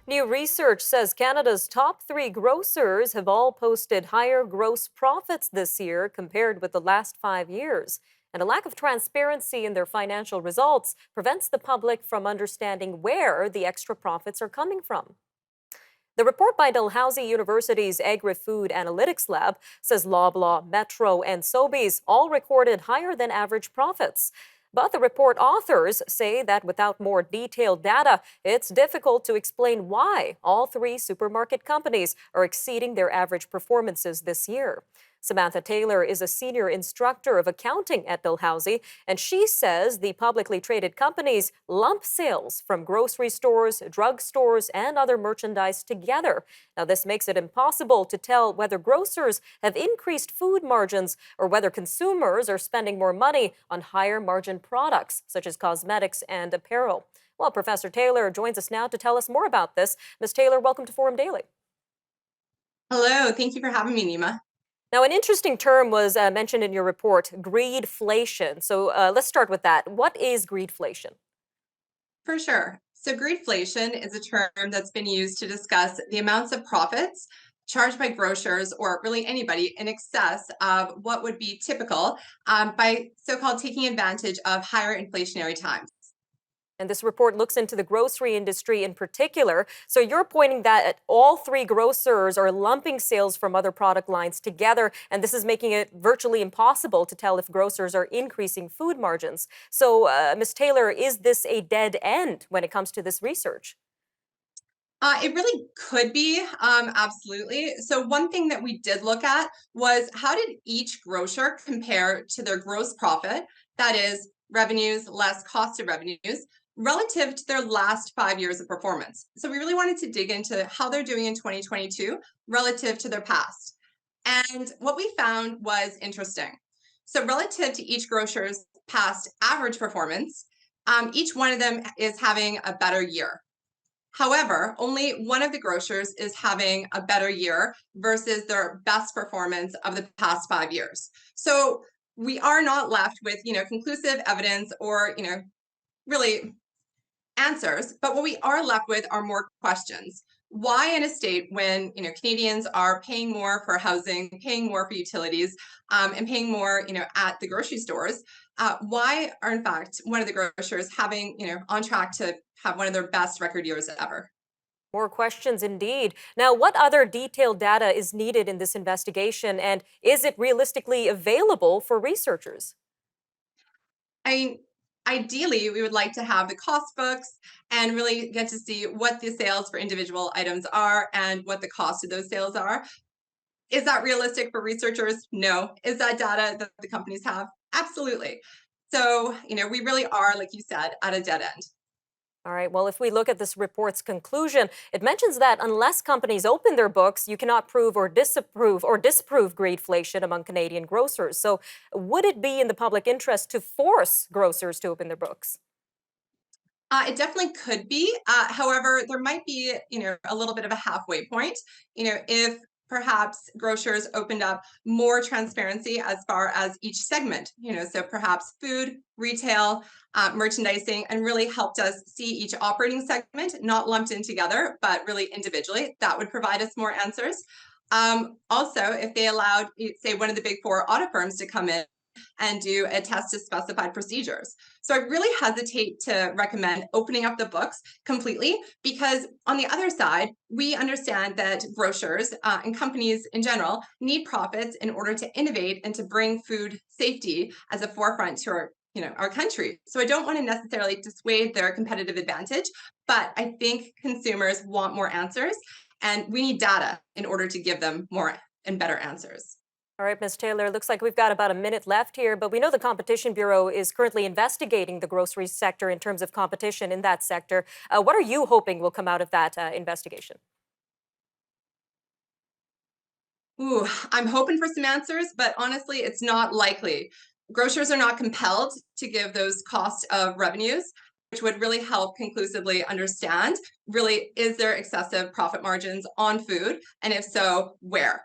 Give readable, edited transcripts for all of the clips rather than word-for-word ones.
New research says Canada's top three grocers have all posted higher gross profits this year compared with the last 5 years. And a lack of transparency in their financial results prevents the public from understanding where the extra profits are coming from. The report by Dalhousie University's Agri-Food Analytics Lab says Loblaw, Metro, and Sobeys all recorded higher than average profits. But the report authors say that without more detailed data, it's difficult to explain why all three supermarket companies are exceeding their average performances this year. Samantha Taylor is a senior instructor of accounting at Dalhousie, and she says the publicly traded companies lump sales from grocery stores, drug stores, and other merchandise together. Now, this makes it impossible to tell whether grocers have increased food margins or whether consumers are spending more money on higher margin products, such as cosmetics and apparel. Well, Professor Taylor joins us now to tell us more about this. Ms. Taylor, welcome to Forum Daily. Hello, thank you for having me, Nima. Now, an interesting term was mentioned in your report, greedflation. So let's start with that. What is greedflation? For sure. So greedflation is a term that's been used to discuss the amounts of profits charged by grocers or really anybody in excess of what would be typical by so-called taking advantage of higher inflationary times. And this report looks into the grocery industry in particular. So you're pointing that all three grocers are lumping sales from other product lines together, and this is making it virtually impossible to tell if grocers are increasing food margins. So, Ms. Taylor, is this a dead end when it comes to this research? It really could be, absolutely. So one thing that we did look at was how did each grocer compare to their gross profit, that is revenues less cost of revenues, relative to their last 5 years of performance. So we really wanted to dig into how they're doing in 2022 relative to their past. And what we found was interesting. So relative to each grocer's past average performance, each one of them is having a better year. However, only one of the grocers is having a better year versus their best performance of the past 5 years. So we are not left with, conclusive evidence or, really answers, but what we are left with are more questions. Why in a state when Canadians are paying more for housing, paying more for utilities, and paying more at the grocery stores, why are in fact one of the grocers having on track to have one of their best record years ever? More questions indeed. Now, what other detailed data is needed in this investigation, and is it realistically available for researchers? I mean, ideally, we would like to have the cost books and really get to see what the sales for individual items are and what the cost of those sales are. Is that realistic for researchers? No. Is that data that the companies have? Absolutely. So, we really are, like you said, at a dead end. All right, well, if we look at this report's conclusion, it mentions that unless companies open their books, you cannot prove or disprove greedflation among Canadian grocers. So, would it be in the public interest to force grocers to open their books? It definitely could be. However, there might be, a little bit of a halfway point. If perhaps grocers opened up more transparency as far as each segment, so perhaps food, retail, merchandising, and really helped us see each operating segment, not lumped in together, but really individually, that would provide us more answers. Also, if they allowed, say, one of the big four audit firms to come in and do a test of specified procedures. So I really hesitate to recommend opening up the books completely because on the other side, we understand that grocers and companies in general need profits in order to innovate and to bring food safety as a forefront to our country. So I don't want to necessarily dissuade their competitive advantage, but I think consumers want more answers and we need data in order to give them more and better answers. All right, Ms. Taylor, looks like we've got about a minute left here, but we know the Competition Bureau is currently investigating the grocery sector in terms of competition in that sector. What are you hoping will come out of that investigation? Ooh, I'm hoping for some answers, but honestly, it's not likely. Grocers are not compelled to give those cost of revenues, which would really help conclusively understand really is there excessive profit margins on food, and if so, where?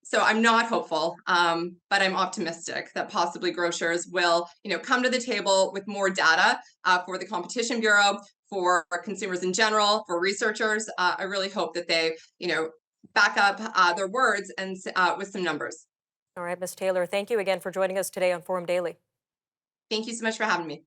So I'm not hopeful, but I'm optimistic that possibly grocers will, come to the table with more data for the Competition Bureau, for consumers in general, for researchers. I really hope that they, back up their words and with some numbers. All right, Ms. Taylor, thank you again for joining us today on Forum Daily. Thank you so much for having me.